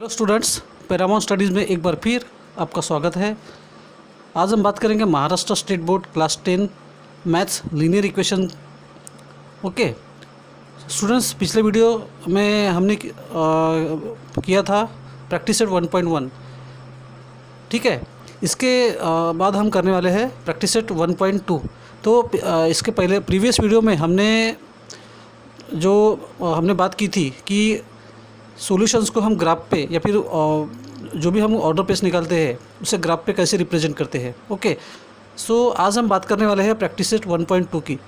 Hello students, Paramount studies में एक बार फिर आपका स्वागत है। आज हम बात करेंगे Maharashtra state board class 10 maths linear equation. Okay students, पिछले वीडियो में हमने किया था प्रैक्टिस सेट 1.1। ठीक है, इसके बाद हम करने वाले हैं प्रैक्टिस सेट 1.2। तो इसके पहले प्रीवियस वीडियो में हमने बात की थी कि सॉल्यूशंस को हम ग्राफ पे या फिर जो भी हम ऑर्डर पेज निकालते हैं उसे ग्राफ पे कैसे रिप्रेजेंट करते हैं। ओके सो आज हम बात करने वाले हैं प्रैक्टिस सेट 1.2 की।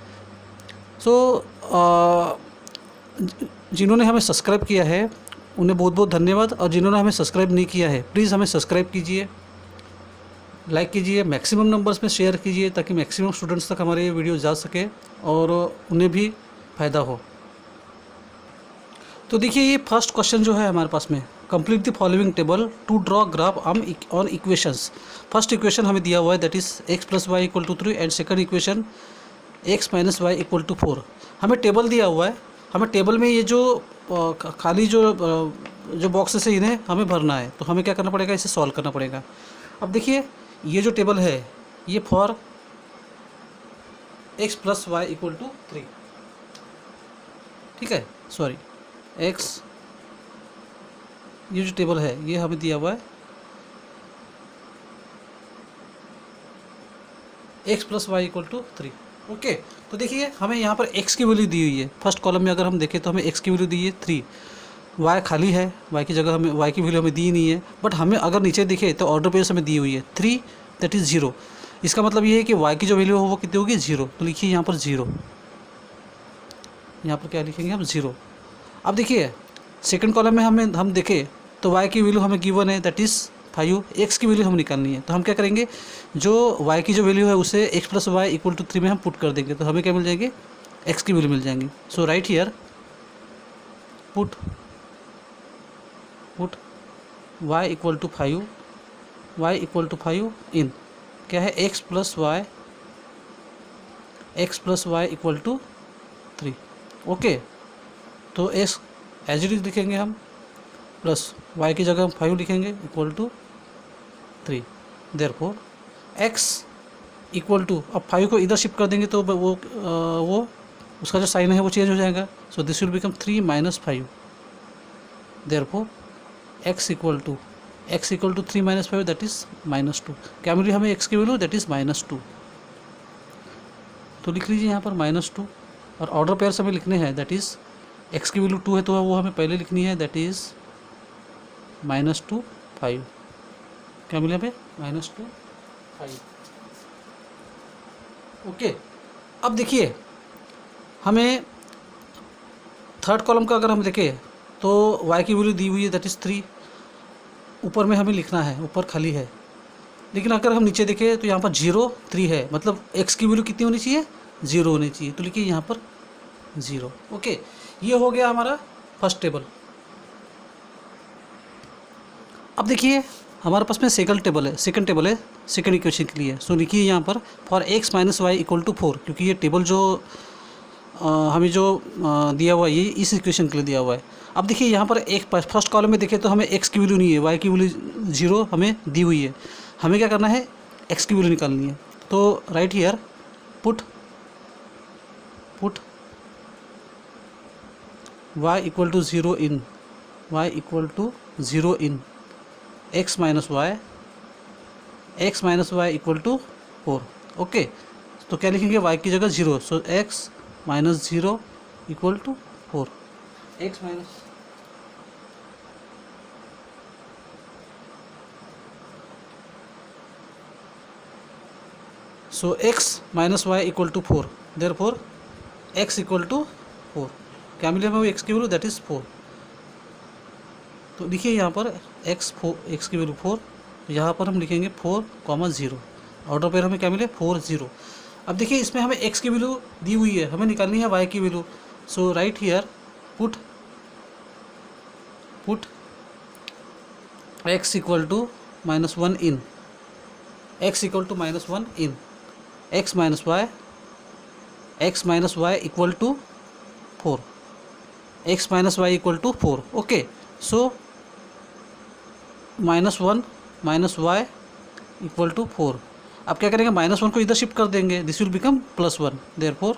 सो जिन्होंने हमें सब्सक्राइब किया है उन्हें बहुत बहुत धन्यवाद, और जिन्होंने हमें सब्सक्राइब नहीं किया है प्लीज़ हमें सब्सक्राइब कीजिए, लाइक कीजिए, मैक्सिमम नंबर्स में शेयर कीजिए ताकि मैक्सिमम स्टूडेंट्स तक हमारे ये वीडियो जा सके और उन्हें भी फ़ायदा हो। तो देखिए, ये फर्स्ट क्वेश्चन जो है हमारे पास में, complete the following table to draw graph on equations. First equation हमें दिया हुआ है that is x + y = 3 and second equation x - y = 4। हमें टेबल दिया हुआ है, हमें टेबल में ये जो खाली जो बॉक्सेस है इन्हें हमें भरना है। तो हमें क्या करना पड़ेगा, इसे सॉल्व करना पड़ेगा। अब देखिए, ये जो टेबल है ये फॉर x + y = 3, ठीक है, सॉरी x, ये जो टेबल है ये हमें दिया हुआ है x + y = 3। ओके, तो देखिए हमें यहाँ पर x की वैल्यू दी हुई है। फर्स्ट कॉलम में अगर हम देखें तो हमें x की वैल्यू दी है 3, y खाली है, y की जगह हमें y की वैल्यू हमें दी नहीं है। बट हमें अगर नीचे देखें तो ऑर्डर पेज हमें दी हुई है 3 दैट इज़ 0। इसका मतलब ये है कि y की जो वैल्यू हो वो कितनी होगी, 0। तो लिखिए यहाँ पर 0, यहाँ पर क्या लिखेंगे हम, 0। अब देखिए सेकंड कॉलम में हम देखें तो y की वैल्यू हमें गिवन है दैट इज़ 5, x की वैल्यू हमें निकालनी है। तो हम क्या करेंगे, जो y की जो वैल्यू है उसे x + y = 3 में हम पुट कर देंगे। तो हमें क्या मिल जाएंगे, x की वैल्यू मिल जाएंगी। So right here put y = 5, y = 5 in क्या है, x + y = 3। ओके, तो x एज इट इज लिखेंगे हम, प्लस y की जगह हम 5 लिखेंगे = 3। देयरफॉर x = अब 5 को इधर शिफ्ट कर देंगे तो वो उसका जो साइन है वो चेंज हो जाएगा। So this will become 3 - 5। Therefore x = 3 - 5 that is -2। क्या मिली हमें x की वैल्यू, दैट इज़ -2। तो लिख लीजिए यहाँ पर -2, और ऑर्डर पेयर से हमें लिखने हैं दैट इज़ x की वैल्यू 2 है तो वो हमें पहले लिखनी है दैट इज़ -2 5। क्या मिले हमें, -2 5। ओके, अब देखिए हमें थर्ड कॉलम का अगर हम देखें तो y की वैल्यू दी हुई है दैट इज़ 3, ऊपर में हमें लिखना है, ऊपर खाली है। लेकिन अगर हम नीचे देखें तो यहाँ पर 0 3 है, मतलब x की वैल्यू कितनी होनी चाहिए, 0 होनी चाहिए। तो लिखिए यहाँ पर 0। ओके, ये हो गया हमारा फर्स्ट टेबल। अब देखिए हमारे पास में सेकंड टेबल है सेकंड इक्वेशन के लिए। सो लिखिए यहाँ पर फॉर x - y = 4, क्योंकि ये टेबल जो हमें जो दिया हुआ है ये इस इक्वेशन के लिए दिया हुआ है। अब देखिए यहाँ पर एक फर्स्ट कॉलम में देखें तो हमें x की वैल्यू नहीं है, y की वैल्यू 0 हमें दी हुई है। हमें क्या करना है, x की वैल्यू निकालनी है। तो right here put y = 0 in x - y = 4। Okay, तो क्या लिखेंगे, y की जगह 0। सो x - 0 = 4। सो x - y = 4, देयरफॉर x = 4। क्या मिले हमें x की वैल्यू, दैट इज़ 4। तो देखिए यहाँ पर x की वैल्यू 4, तो यहाँ पर हम लिखेंगे 4, 0। ऑर्डर पर हमें क्या मिले, 4 0। अब देखिए इसमें हमें x की वैल्यू दी हुई है, हमें निकालनी है y की value. So right here put x = -1 in x = -1 in x - y = 4, x - y = 4। Okay, so -1 minus y equal to 4। अब क्या करेंगे, -1 को इधर शिफ्ट कर देंगे, this will become +1, therefore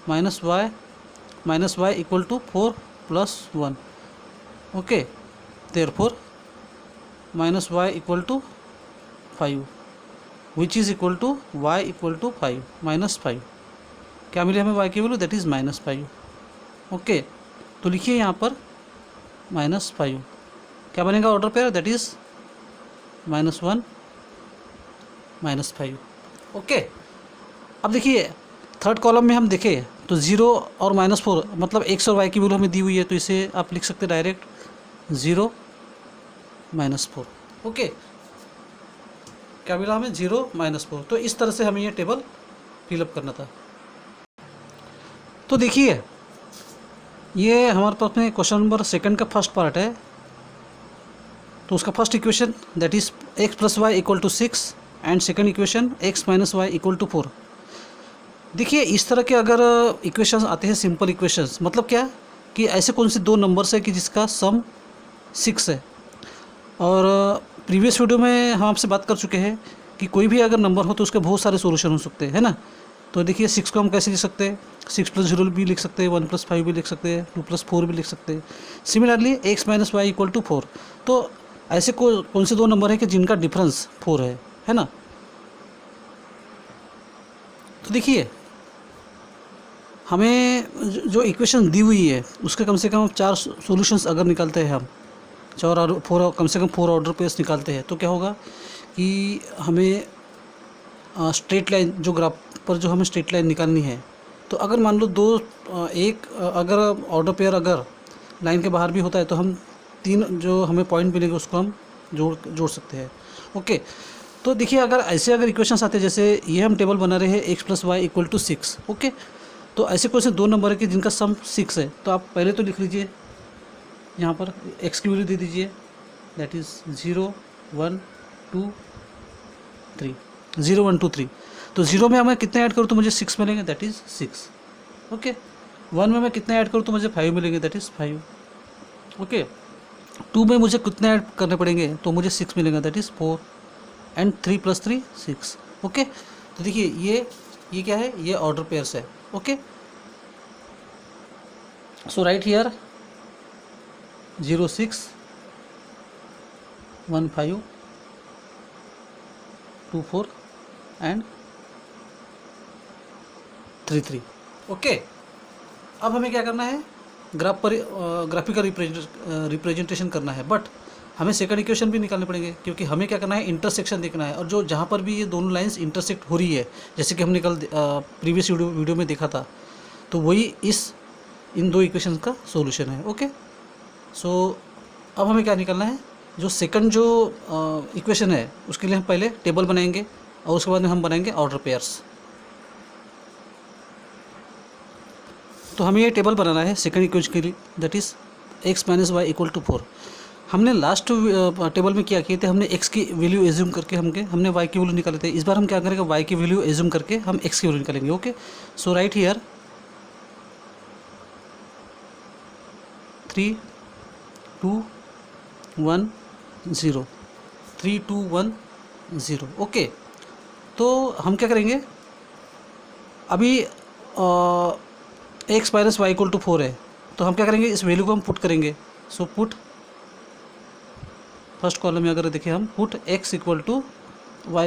minus y equal to 4 + 1। Okay, therefore -y equal to 5 which is equal to y equal to 5 -5। क्या मिले हमें y की वैल्यू, दैट इज़ -5। ओके, तो लिखिए यहाँ पर -5, क्या बनेगा order pair, that is -1 -5। Okay, अब देखिए थर्ड कॉलम में हम देखें तो 0 और -4 मतलब x और y की वैल्यू हमें दी हुई है, तो इसे आप लिख सकते हैं डायरेक्ट 0 -4। ओके, क्या मिला हमें, 0 -4। तो इस तरह से हमें ये टेबल फिलअप करना था। तो देखिए ये हमारे पास में क्वेश्चन नंबर सेकंड का फर्स्ट पार्ट है। तो उसका first equation that is x + y equal to 6 and second equation x - y equal to 4। देखिए इस तरह के अगर इक्वेशंस आते हैं, सिंपल इक्वेशंस, मतलब क्या कि ऐसे कौन से दो नंबर्स है कि जिसका सम 6 है। और प्रीवियस वीडियो में हम आपसे बात कर चुके हैं कि कोई भी अगर नंबर हो तो उसके बहुत सारे सॉल्यूशन हो सकते हैं, है ना। तो देखिए 6 को हम कैसे लिख सकते हैं, 6 + 0 भी लिख सकते हैं, 1 + 5 भी लिख सकते हैं, 2 + 4 भी लिख सकते हैं। Similarly x - y equal to 4। तो ऐसे कौन से दो नंबर है कि जिनका डिफरेंस 4 है ना। तो देखिए हमें जो इक्वेशन दी हुई है उसके कम से कम 4 सॉल्यूशंस अगर निकालते हैं हम, 4 और 4, कम से कम 4 ऑर्डर पेयर्स निकालते हैं, तो क्या होगा कि हमें स्ट्रेट लाइन जो ग्राफ पर जो हमें स्ट्रेट लाइन निकालनी है, तो अगर मान लो एक अगर ऑर्डर पेयर अगर लाइन के बाहर भी होता है तो हम 3 जो हमें पॉइंट मिलेंगे उसको हम जोड़ सकते हैं। ओके, तो देखिए अगर इक्वेशंस आते हैं, जैसे ये हम टेबल बना रहे हैं x + y इक्वल टू 6। ओके, तो ऐसे कौन से दो नंबर है कि जिनका सम 6 है। तो आप पहले तो लिख लीजिए, यहाँ पर x की वैल्यू दे दीजिए, दैट इज़ 0 1 2 3, 0 1 2 3। तो 0 में मैं कितने ऐड करूँ तो मुझे 6 मिलेंगे, दैट इज़ 6। ओके, 1 में मैं कितने ऐड करूँ तो मुझे 5 मिलेंगे, दैट इज़ 5। ओके, 2 में मुझे कितने ऐड करने पड़ेंगे तो मुझे 6 मिलेगा, दैट इज़ 4 एंड 3 + 3 6। ओके, तो देखिए ये क्या है, ये ऑर्डर पेयर्स है। Okay, so right here 0 6 1 5 2 4 and 3 3। Okay, अब हमें क्या करना है, ग्राफिकल रिप्रेजेंटेशन करना है, बट हमें सेकंड इक्वेशन भी निकालने पड़ेंगे, क्योंकि हमें क्या करना है, इंटरसेक्शन देखना है। और जो जहाँ पर भी ये दोनों लाइंस इंटरसेक्ट हो रही है, जैसे कि हमने कल प्रीवियस वीडियो में देखा था, तो वही इन दो इक्वेशन का सॉल्यूशन है। ओके, सो अब हमें क्या निकालना है, जो सेकंड जो इक्वेशन है उसके लिए हम पहले टेबल बनाएंगे और उसके बाद में हम बनाएंगे ऑर्डर पेयर्स। तो हमें ये टेबल बनाना है सेकंड इक्वेशन के लिए, that is x - y equal to 4। हमने लास्ट टेबल में क्या किए थे, हमने x की वैल्यू एज्यूम करके हमने y की वैल्यू निकाले थे। इस बार हम क्या करेंगे, y की वैल्यू एज्यूम करके हम x की वैल्यू निकालेंगे। Okay, so right here 3 2 1 0 3 2 1 0। Okay, तो हम क्या करेंगे, अभी x - y इक्वल टू 4 है, तो हम क्या करेंगे, इस वैल्यू को हम पुट करेंगे। सो पुट फर्स्ट कॉलम में अगर देखें हम, put x equal to y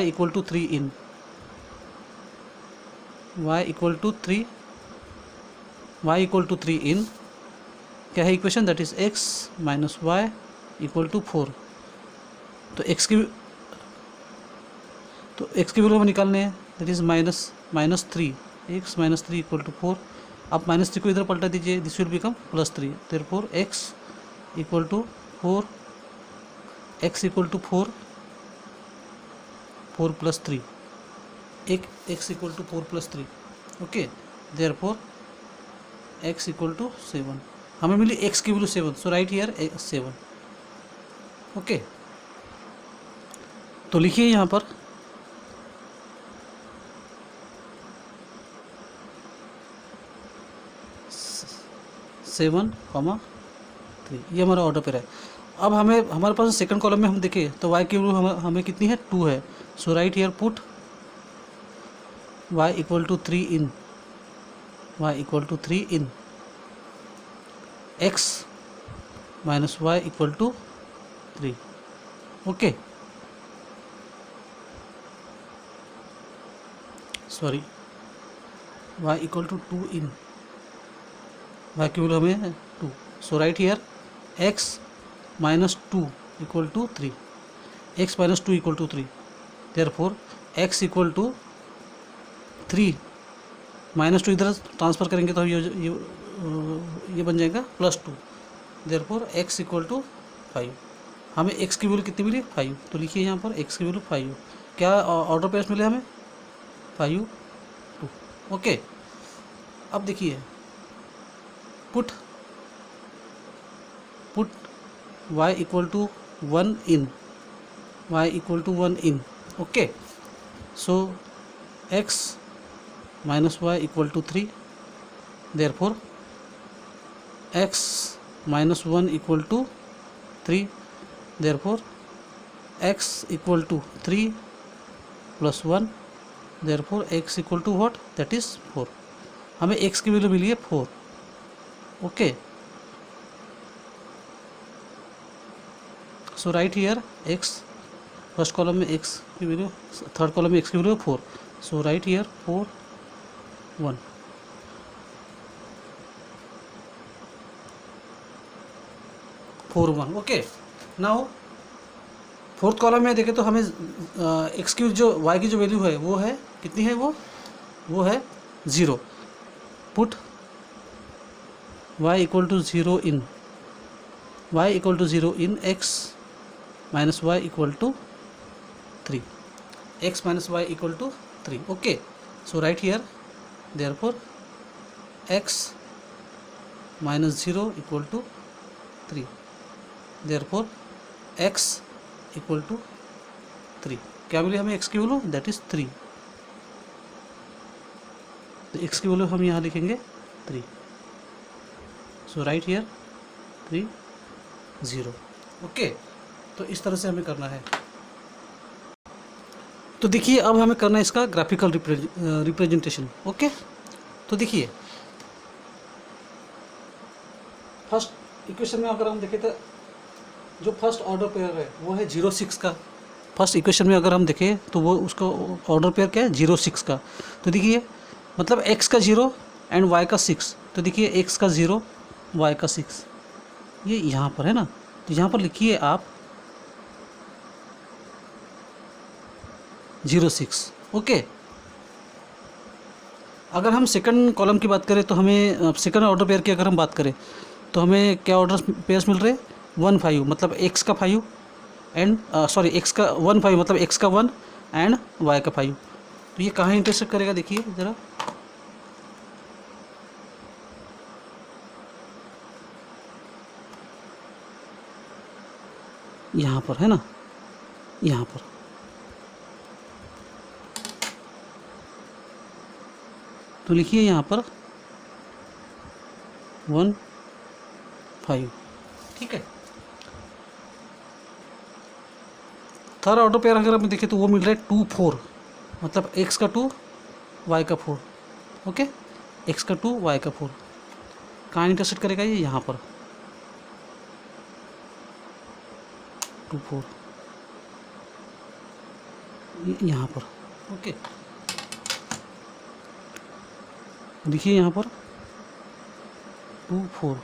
equal to 3 in, y equal to 3 in क्या है equation, that is x - y equal to 4। तो x की वैल्यू हमें निकालने हैं, that is -3, x - 3 equal to 4। आप -3 को इधर पलटा दीजिए, this will become +3, therefore x equal to 4 4 + 3, x equal to 4 + 3। Okay, therefore x equal to 7। हमें मिली x की value 7, so right here 7। Okay, तो लिखिए यहाँ पर 7, 3, ये हमारा ऑर्डर पेयर है। अब हमारे पास सेकंड कॉलम में हम देखें तो y की वैल्यू हमें कितनी है 2 है। So right here put y equal to 3 in x minus y equal to 3। Okay, sorry, y equal to 2 in y की वैल्यू हमें 2। So right here x minus 2 equal to 3, x minus 2 equal to 3, therefore x equal to 3 minus 2 इधर transfer करेंगे तो ये बन जाएगा +2, therefore x equal to 5। हमें x की वैल्यू कितनी मिली 5, तो लिखिए यहाँ पर x की वैल्यू 5। क्या ऑर्डर पेयर्स मिले हमें 5 2। ओके, अब देखिए put y equal to 1 in okay. So x minus y equal to 3, therefore x minus 1 equal to 3, therefore x equal to 3 plus 1, therefore x equal to what, that is 4। हमें x की value मिली है 4। Okay, so right here x, first column में x की value, third column में x की value 4। So right here 4 1। Okay, now fourth column में देखें तो हमें x की जो y की जो वैल्यू है वो है कितनी है, वो है 0। Put y equal to 0 in x minus y equal to 3, x minus y equal to 3। Okay, so right here therefore x minus 0 equal to 3, therefore x equal to 3। क्या मिली हमें x की वैल्यू, दैट इज़ 3। तो x की value हम यहाँ लिखेंगे 3। सो right here 3 0। Okay, तो इस तरह से हमें करना है। तो देखिए अब हमें करना है इसका ग्राफिकल रिप्रेजेंटेशन। ओके, तो देखिए फर्स्ट इक्वेशन में अगर हम देखें तो जो फर्स्ट ऑर्डर पेयर है वो है 0 6 का। फर्स्ट इक्वेशन में अगर हम देखें तो वो उसका ऑर्डर पेयर क्या है 0 6 का। तो देखिए मतलब x का 0 एंड y का 6। तो देखिए x का 0 y का 6 ये यहाँ पर है ना। तो यहाँ पर लिखिए आप 0 6। ओके, अगर हम सेकंड कॉलम की बात करें तो हमें सेकंड ऑर्डर पेयर की अगर हम बात करें तो हमें क्या ऑर्डर पेयर्स मिल रहे हैं 1 5, मतलब x का 5 एंड सॉरी x का 1 5 मतलब x का 1 एंड y का 5। तो ये कहाँ इंटरसेक्ट करेगा देखिए ज़रा, यहाँ पर है ना, यहाँ पर। तो लिखिए यहाँ पर 1 5। ठीक है, थर्ड ऑर्डर पेयर अगर हम देखें तो वो मिल रहा है 2 4, मतलब x का 2 y का 4। ओके, x का 2 y का 4 कहाँ इंटरसेक्ट करेगा ये, यहाँ पर 2 4 यहाँ पर। ओके, देखिए यहाँ पर 2 4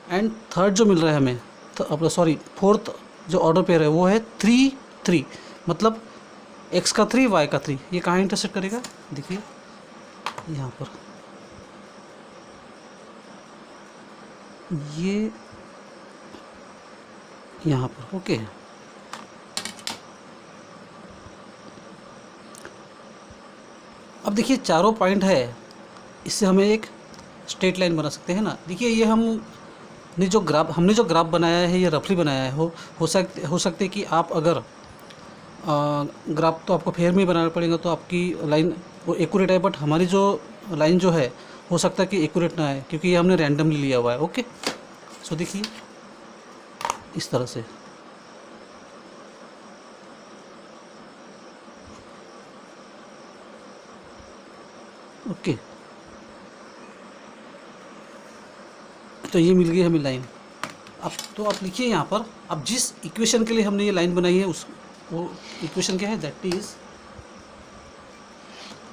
एंड थर्ड जो मिल रहा है हमें तो अपना सॉरी फोर्थ जो ऑर्डर पेयर है वो है 3 3, मतलब x का 3 y का 3। ये कहाँ इंटरसेक्ट करेगा देखिए यहाँ पर, ये यहाँ पर। ओके, अब देखिए चारों पॉइंट है, इससे हमें एक स्ट्रेट लाइन बना सकते हैं ना। देखिए ये हमने जो ग्राफ बनाया है ये रफली बनाया है। हो सकते कि आप अगर ग्राफ तो आपको फेयर में बनाना पड़ेगा तो आपकी लाइन वो एक्यूरेट है, बट हमारी जो लाइन जो है हो सकता है कि एक्यूरेट ना है क्योंकि ये हमने रैंडमली लिया हुआ है। ओके, सो देखिए इस तरह से। ओके, तो ये मिल गई हमें लाइन। अब तो आप लिखिए यहाँ पर, अब जिस इक्वेशन के लिए हमने ये लाइन बनाई है उस वो इक्वेशन क्या है, that is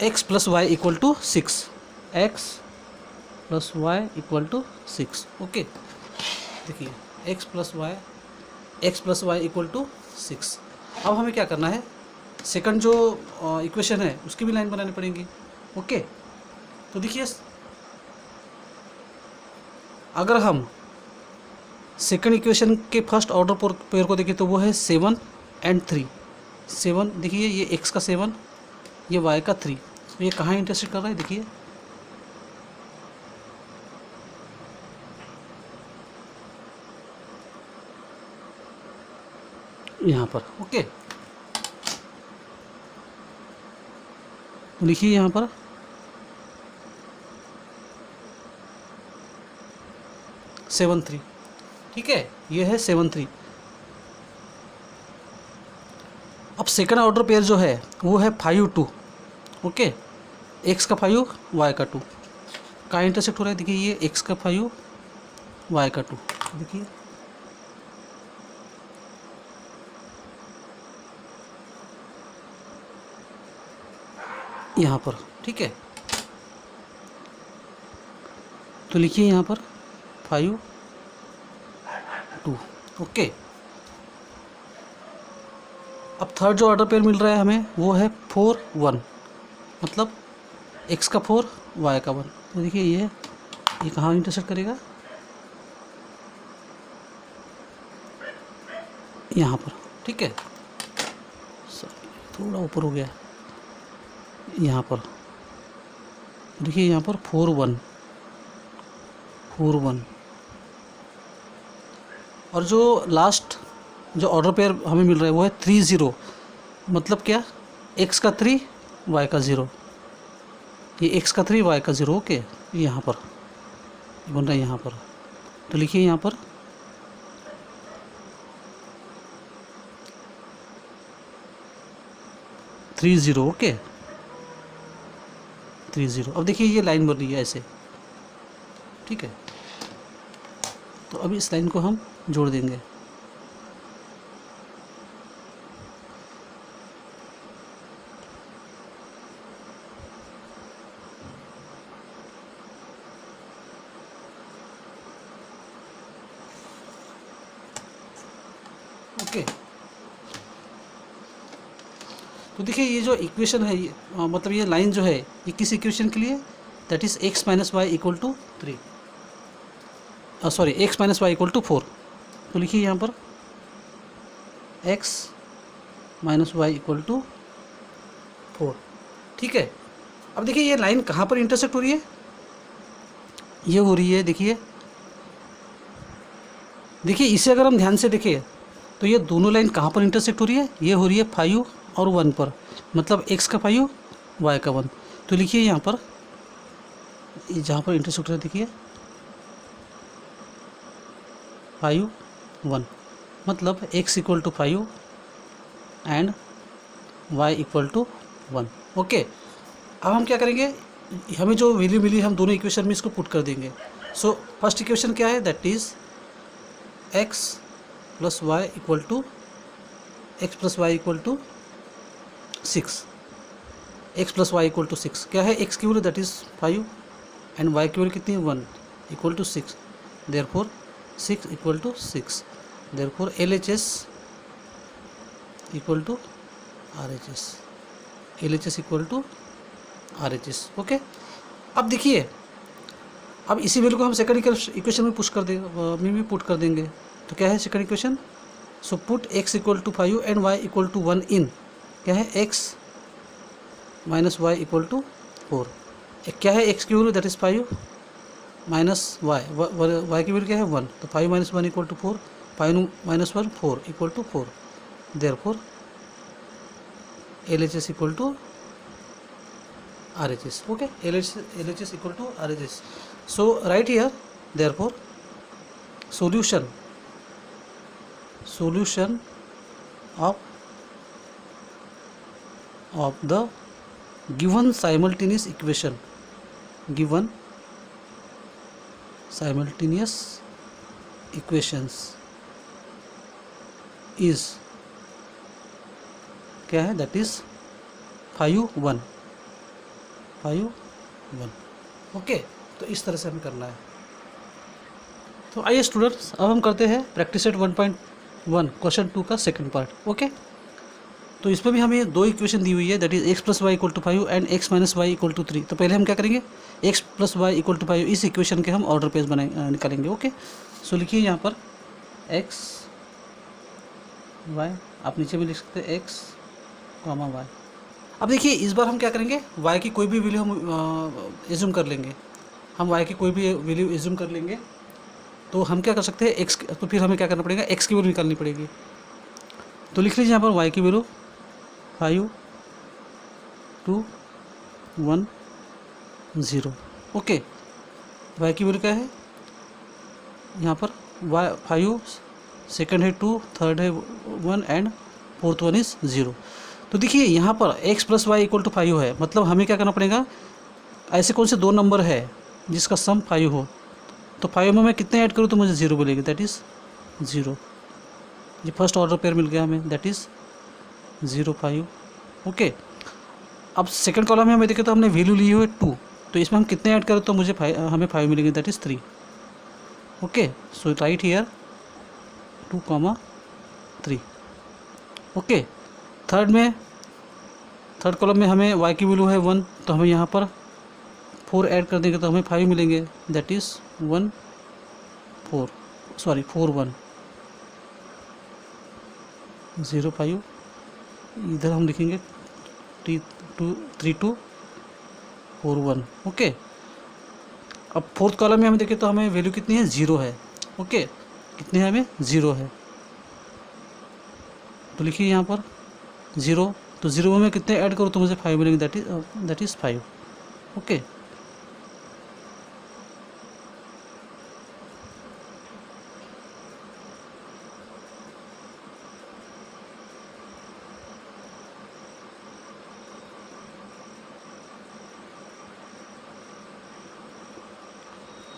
x plus y equal to 6, x plus y equal to 6। Okay, देखिए x plus y equal to 6। अब हमें क्या करना है, सेकंड जो इक्वेशन है उसकी भी लाइन बनानी पड़ेगी। ओके, तो देखिए अगर हम सेकंड इक्वेशन के फर्स्ट ऑर्डर पेयर को देखें तो वो है 7 एंड 3। 7 देखिए, ये x का 7, ये y का 3, तो ये कहाँ इंटरसेक्ट कर रहा है, देखिए यहाँ पर। ओके, तो लिखिए यहाँ पर 7 3, ठीक है, ये है 7 3। अब सेकंड ऑर्डर पेयर जो है वो है 5 2। ओके, x का 5 y का 2, कहाँ इंटरसेक्ट हो रहा है, देखिए ये x का 5 y का 2, देखिए यहाँ पर, ठीक है। तो लिखिए यहाँ पर 5 2। ओके, अब थर्ड जो ऑर्डर पेयर मिल रहा है हमें वो है 4 1, मतलब x का 4 y का 1। तो देखिए ये कहाँ इंटरसेक्ट करेगा, यहाँ पर, ठीक है। थोड़ा ऊपर हो गया, यहाँ पर देखिए, यहाँ पर 4 1 4 1। और जो लास्ट जो ऑर्डर पेयर हमें मिल रहा है वो है 3 0, मतलब क्या, x का 3 y का 0, ये x का 3 y का 0। ओके, यहाँ पर बन रहा है यहाँ पर, तो लिखिए यहाँ पर 3 0। ओके, 3 0। अब देखिए ये लाइन बन रही है ऐसे, ठीक है। तो अभी इस लाइन को हम जोड़ देंगे। ओके, तो देखिए ये जो इक्वेशन है मतलब ये लाइन जो है ये किस इक्वेशन के लिए, that is x minus y equal to 3, sorry x minus y equal to 4। तो लिखिए यहाँ पर x minus y equal to 4, ठीक है। अब देखिए ये लाइन कहाँ पर इंटरसेक्ट हो रही है, ये हो रही है, देखिए इसे अगर हम ध्यान से देखें तो ये दोनों लाइन कहाँ पर इंटरसेक्ट हो रही है, ये हो रही है 5 और 1 पर, मतलब x का 5 y का 1। तो लिखिए यहाँ पर जहाँ पर इंटरसेक्ट हो रहा है, देखिए 5 1, मतलब x equal to 5 and y equal to 1। Okay, अब हम क्या करेंगे, हमें जो वैल्यू मिली हम दोनों इक्वेशन में इसको पुट कर देंगे। सो फर्स्ट इक्वेशन क्या है, that is x plus y equal to 6, x plus y equal to 6। क्या है, x की value that is 5 and y की वैल्यू कितनी है 1, equal to 6, therefore 6 equal to 6, therefore LHS equal to RHS, LHS equal to RHS। Okay, अब देखिए अब इसी वैल्यू को हम सेकंड इक्वेशन में पुट कर देंगे। तो क्या है second equation, so put x equal to 5 and y equal to 1 in, क्या है x minus y equal to 4। क्या है x की value that is 5 minus y की वैल्यू क्या है 1, तो 5 minus 1 equal to 4, 5 minus 1 4 equal to 4, therefore LHS equal to RHS। Okay, LHS equal to RHS। So right here, therefore solution solution of the given simultaneous equation, given simultaneous equations is क्या है, that is 5 1 5 1। Okay, तो इस तरह से हमें करना है। तो आइए स्टूडेंट्स, अब हम करते हैं प्रैक्टिस सेट 1.1 क्वेश्चन 2 का सेकंड पार्ट। ओके, तो इसमें भी हमें दो इक्वेशन दी हुई है, that is x plus y equal to 5 and x minus y equal to 3। तो पहले हम क्या करेंगे, x plus y equal to 5 इस इक्वेशन के हम ऑर्डर पेज निकालेंगे। ओके, सो लिखिए यहाँ पर x y, आप नीचे में लिख सकते हैं x कॉमा y। अब देखिए इस बार हम क्या करेंगे, y की कोई भी वैल्यू हम एज्यूम कर लेंगे, हम y की कोई भी वैल्यू एज्यूम कर लेंगे। तो हम क्या कर सकते हैं, x, तो फिर हमें क्या करना पड़ेगा, x की वैल्यू निकालनी पड़ेगी। तो लिख लीजिए यहाँ पर y की वैल्यू 5 2 1 0। ओके, y की वैल्यू क्या है यहाँ पर, y 5, सेकंड है 2, थर्ड है 1 एंड फोर्थ वन इज 0। तो देखिए यहाँ पर x plus y equal to 5 है, मतलब हमें क्या करना पड़ेगा, ऐसे कौन से दो नंबर है जिसका सम 5 हो। तो 5 में मैं कितने ऐड करूँ तो मुझे 0 मिलेगी, दैट इज़ 0। ये फर्स्ट ऑर्डर पेयर मिल गया हमें, दैट इज़ 0 5। ओके, अब सेकंड कॉलम में हमें देखें तो हमने वैल्यू ली हुई है 2, तो इसमें हम कितने ऐड करें तो मुझे हमें 5 मिलेंगे, that is 3। Okay, so right here 2 3। Okay, third column में हमें y की वैल्यू है 1, तो हमें यहाँ पर 4 ऐड कर देंगे तो हमें 5 मिलेंगे, दैट इज़ 1 4 1 0 5। इधर हम लिखेंगे 3 2 4 1। ओके, अब फोर्थ कॉलम में हमें देखें तो हमें वैल्यू कितनी है, 0 है। ओके, कितनी है, हमें 0 है। तो लिखिए यहाँ पर 0, तो 0 में कितने ऐड करूँ तो मुझे 5 मिलेंगे, दैट इज़ 5। ओके,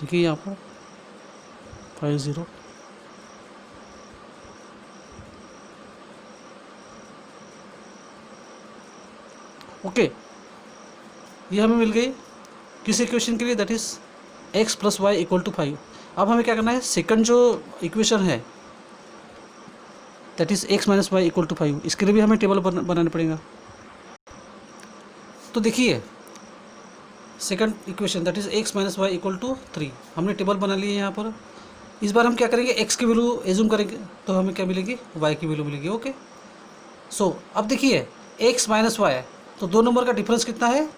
देखिए यहाँ पर 5 0। ओके, ये हमें मिल गई किस इक्वेशन के लिए, that is x plus y equal to 5। अब हमें क्या करना है, सेकंड जो इक्वेशन है that is x minus y equal to 5, इसके लिए भी हमें टेबल बनाना पड़ेगा। तो देखिए second equation that is x minus y equal to 3, हमने टेबल बना लिया है यहाँ पर। इस बार हम क्या करेंगे, x की वैल्यू एज्यूम करेंगे तो हमें क्या मिलेगी, y की वैल्यू मिलेगी। ओके, सो अब देखिए x माइनस वाई, तो दो नंबर का डिफरेंस कितना है,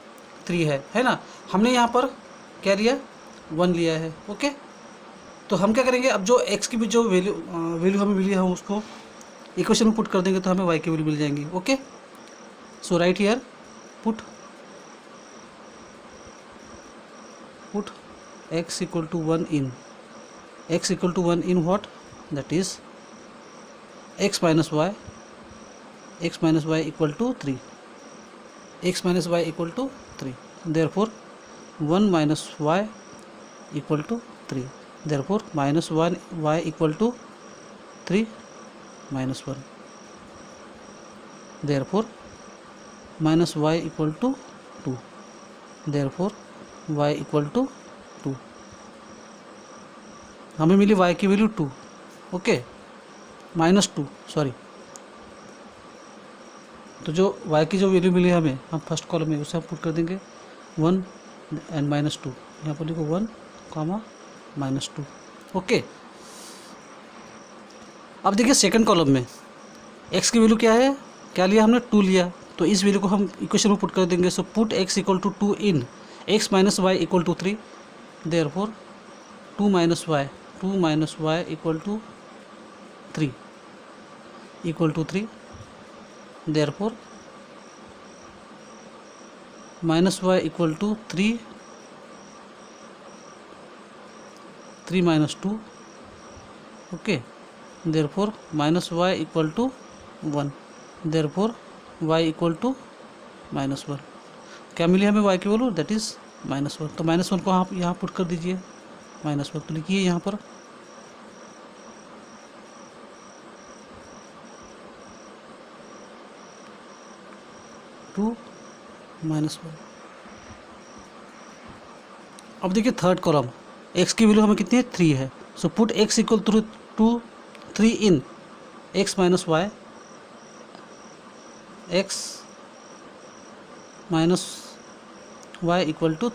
3 है ना। हमने यहाँ पर क्या लिया, 1 लिया है। ओके, तो हम क्या करेंगे, अब जो x की भी जो वैल्यू हमें मिली है उसको इक्वेशन में पुट कर देंगे तो हमें y की वैल्यू मिल जाएंगी। Okay, so right here put x equal to 1 in x equal to 1 in what, that is x minus y equal to 3, x minus y equal to 3, therefore 1 minus y equal to 3, therefore minus 1 y equal to 3 minus 1, therefore minus y equal to 2, therefore y equal to 2। हमें मिली y की value 2। Okay, -2 sorry, तो जो y की जो value मिली हमें, हम first column में उसे हम पुट कर देंगे 1 एंड -2, यहाँ पर लिखो 1 -2। ओके, अब देखिए सेकंड कॉलम में x की वैल्यू क्या है, क्या लिया हमने, 2 लिया, तो इस वैल्यू को हम इक्वेशन में पुट कर देंगे। So put x equal to 2 in x minus y equal to 3, therefore 2 minus y equal to 3 therefore minus y equal to 3 minus 2। Okay, therefore minus y equal to 1, therefore y equal to -1। क्या मिली हमें y की value, that is -1। तो -1 को आप यहाँ put कर दीजिए, -1 तो लिखिए यहाँ पर 2 -1। अब देखिए थर्ड कॉलम, x की वैल्यू हमें कितनी है, 3 है। So put x equal to 3 in x minus y, x minus y equal to